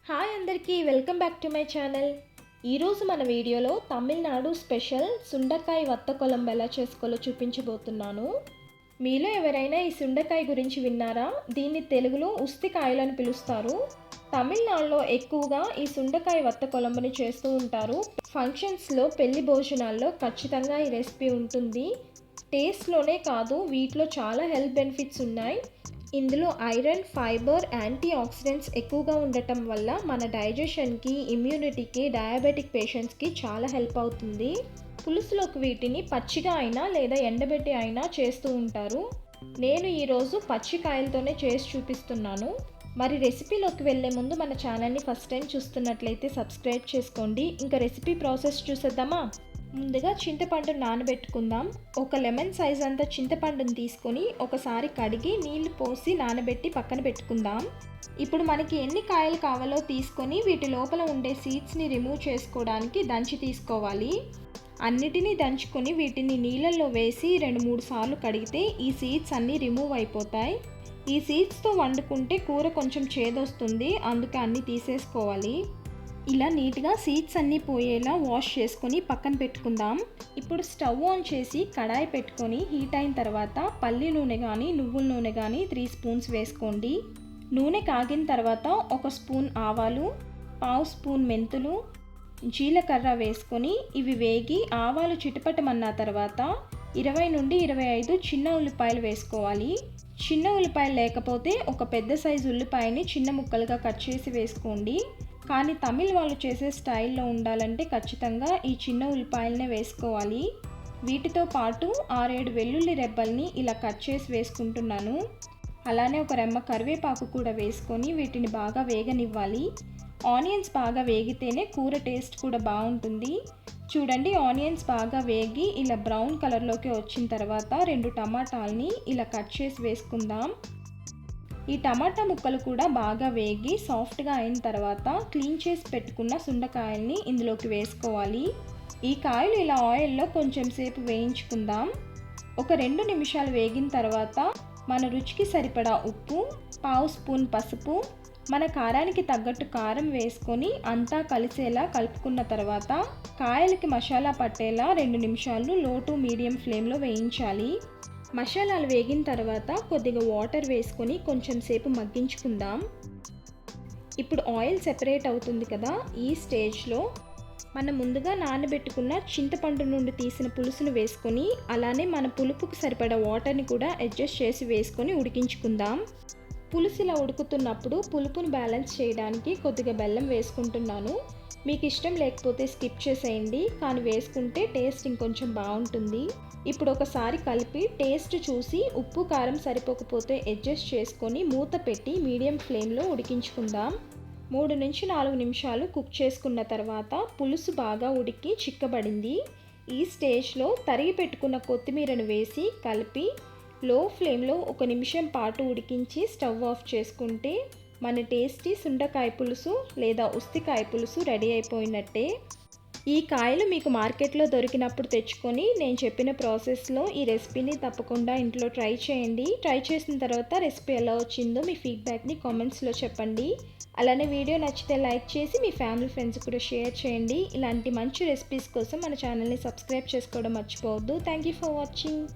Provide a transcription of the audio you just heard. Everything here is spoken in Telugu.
హాయ్ అందరికీ welcome back to my channel. ఈరోజు మన వీడియోలో తమిళనాడు స్పెషల్ సుండకాయ వత్త కొలంబు ఎలా చేసుకోవాలో చూపించబోతున్నాను. మీలో ఎవరైనా ఈ సుండకాయ గురించి విన్నారా? దీన్ని తెలుగులో ఉస్తికాయలు అని పిలుస్తారు. తమిళనాడులో ఎక్కువగా ఈ సుండకాయ వత్త కొలంబుని చేస్తూ ఉంటారు. ఫంక్షన్స్లో, పెళ్లి భోజనాల్లో ఖచ్చితంగా ఈ రెసిపీ ఉంటుంది. టేస్ట్లోనే కాదు, వీటిలో చాలా హెల్త్ బెనిఫిట్స్ ఉన్నాయి. ఇందులో ఐరన్, ఫైబర్, యాంటీ ఆక్సిడెంట్స్ ఎక్కువగా ఉండటం వల్ల మన డైజెషన్కి, ఇమ్యూనిటీకి, డయాబెటిక్ పేషెంట్స్కి చాలా హెల్ప్ అవుతుంది. పులుసులోకి వీటిని పచ్చిగా అయినా లేదా ఎండబెట్టి అయినా చేస్తూ ఉంటారు. నేను ఈరోజు పచ్చికాయలతోనే చేసి చూపిస్తున్నాను. మరి రెసిపీలోకి వెళ్ళే ముందు మన ఛానల్ని ఫస్ట్ టైం చూస్తున్నట్లయితే సబ్స్క్రైబ్ చేసుకోండి. ఇంకా రెసిపీ ప్రాసెస్ చూసేద్దామా? ముందుగా చింతపండును నానబెట్టుకుందాం. ఒక లెమన్ సైజ్ అంతా చింతపండును తీసుకొని ఒకసారి కడిగి నీళ్లు పోసి నానబెట్టి పక్కన పెట్టుకుందాం. ఇప్పుడు మనకి ఎన్ని కాయలు కావాలో తీసుకొని వీటి లోపల ఉండే సీడ్స్ని రిమూవ్ చేసుకోవడానికి దంచి తీసుకోవాలి. అన్నిటినీ దంచుకొని వీటిని నీళ్ళల్లో వేసి 2-3 సార్లు కడిగితే ఈ సీడ్స్ అన్నీ రిమూవ్ అయిపోతాయి. ఈ సీడ్స్తో వండుకుంటే కూర కొంచెం చేదొస్తుంది, అందుకే అన్నీ తీసేసుకోవాలి. ఇలా నీట్గా సీడ్స్ అన్నీ పోయేలా వాష్ చేసుకొని పక్కన పెట్టుకుందాం. ఇప్పుడు స్టవ్ ఆన్ చేసి కడాయి పెట్టుకొని హీట్ అయిన తర్వాత పల్లి నూనె కానీ నువ్వుల నూనె కానీ 3 స్పూన్స్ వేసుకోండి. నూనె కాగిన తర్వాత 1 స్పూన్ ఆవాలు, 1/2 స్పూన్ మెంతులు, జీలకర్ర వేసుకొని ఇవి వేగి ఆవాలు చిటపటమన్న తర్వాత 20 నుండి 25 చిన్న ఉల్లిపాయలు వేసుకోవాలి. చిన్న ఉల్లిపాయలు లేకపోతే ఒక పెద్ద సైజు ఉల్లిపాయని చిన్న ముక్కలుగా కట్ చేసి వేసుకోండి. కానీ తమిళ్ వాళ్ళు చేసే స్టైల్లో ఉండాలంటే ఖచ్చితంగా ఈ చిన్న ఉల్లిపాయలనే వేసుకోవాలి. వీటితో పాటు 6-7 వెల్లుల్లి రెబ్బల్ని ఇలా కట్ చేసి వేసుకుంటున్నాను. అలానే ఒక రెమ్మ కరివేపాకు కూడా వేసుకొని వీటిని బాగా వేగనివ్వాలి. ఆనియన్స్ బాగా వేగితేనే కూర టేస్ట్ కూడా బాగుంటుంది. చూడండి, ఆనియన్స్ బాగా వేగి ఇలా బ్రౌన్ కలర్లోకి వచ్చిన తర్వాత 2 టమాటాలని ఇలా కట్ చేసి వేసుకుందాం. ఈ టమాటా ముక్కలు కూడా బాగా వేగి సాఫ్ట్గా అయిన తర్వాత క్లీన్ చేసి పెట్టుకున్న సుండకాయల్ని ఇందులోకి వేసుకోవాలి. ఈ కాయలు ఇలా ఆయిల్లో కొంచెం సేపు వేయించుకుందాం. ఒక 2 నిమిషాలు వేగిన తర్వాత మన రుచికి సరిపడా ఉప్పు, 1/2 స్పూన్ పసుపు, మన కారానికి తగ్గట్టు కారం వేసుకొని అంతా కలిసేలా కలుపుకున్న తర్వాత కాయలకి మసాలా పట్టేలా 2 నిమిషాలు లో టు మీడియం ఫ్లేమ్లో వేయించాలి. మసాలాలు వేగిన తర్వాత కొద్దిగా వాటర్ వేసుకొని కొంచెం సేపు మగ్గించుకుందాం. ఇప్పుడు ఆయిల్ సెపరేట్ అవుతుంది కదా, ఈ స్టేజ్లో మనం ముందుగా నానబెట్టుకున్న చింతపండు నుండి తీసిన పులుసును వేసుకొని అలానే మన పులుపుకు సరిపడా వాటర్ని కూడా అడ్జస్ట్ చేసి వేసుకొని ఉడికించుకుందాం. పులుసు ఇలా ఉడుకుతున్నప్పుడు పులుపును బ్యాలెన్స్ చేయడానికి కొద్దిగా బెల్లం వేసుకుంటున్నాను. మీకు ఇష్టం లేకపోతే స్కిప్ చేసేయండి, కానీ వేసుకుంటే టేస్ట్ ఇంకొంచెం బాగుంటుంది. ఇప్పుడు ఒకసారి కలిపి టేస్ట్ చూసి ఉప్పు కారం సరిపోకపోతే అడ్జస్ట్ చేసుకొని మూత పెట్టి మీడియం ఫ్లేమ్లో ఉడికించుకుందాం. 3 నుంచి 4 నిమిషాలు కుక్ చేసుకున్న తర్వాత పులుసు బాగా ఉడికి చిక్కబడింది. ఈ స్టేజ్లో తరిగి పెట్టుకున్న కొత్తిమీరను వేసి కలిపి లో ఫ్లేమ్లో 1 నిమిషం పాటు ఉడికించి స్టవ్ ఆఫ్ చేసుకుంటే మన టేస్టీ సుండకాయ పులుసు లేదా ఉస్తికాయ పులుసు రెడీ అయిపోయినట్టే. ఈ కాయలు మీకు మార్కెట్లో దొరికినప్పుడు తెచ్చుకొని నేను చెప్పిన ప్రాసెస్లో ఈ రెసిపీని తప్పకుండా ఇంట్లో ట్రై చేయండి. ట్రై చేసిన తర్వాత రెసిపీ ఎలా వచ్చిందో మీ ఫీడ్బ్యాక్ని కామెంట్స్లో చెప్పండి. అలానే వీడియో నచ్చితే లైక్ చేసి మీ ఫ్యామిలీ ఫ్రెండ్స్ కూడా షేర్ చేయండి. ఇలాంటి మంచి రెసిపీస్ కోసం మన ఛానల్ని సబ్స్క్రైబ్ చేసుకోవడం మర్చిపోవద్దు. Thank you for watching.